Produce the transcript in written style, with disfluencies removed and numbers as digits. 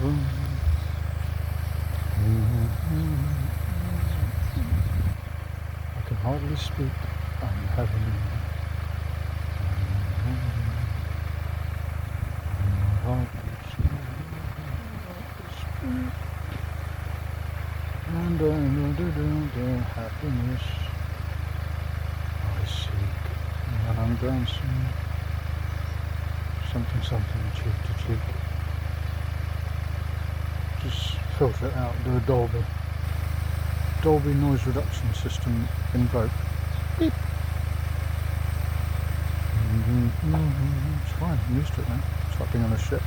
heaven. I can hardly speak. I'm heaven. And happiness I seek, and I'm dancing something cheek to cheek. Just filter it out, do a Dolby noise reduction system invoked. Beep. It's fine, I'm used to it now. It's like being on a ship.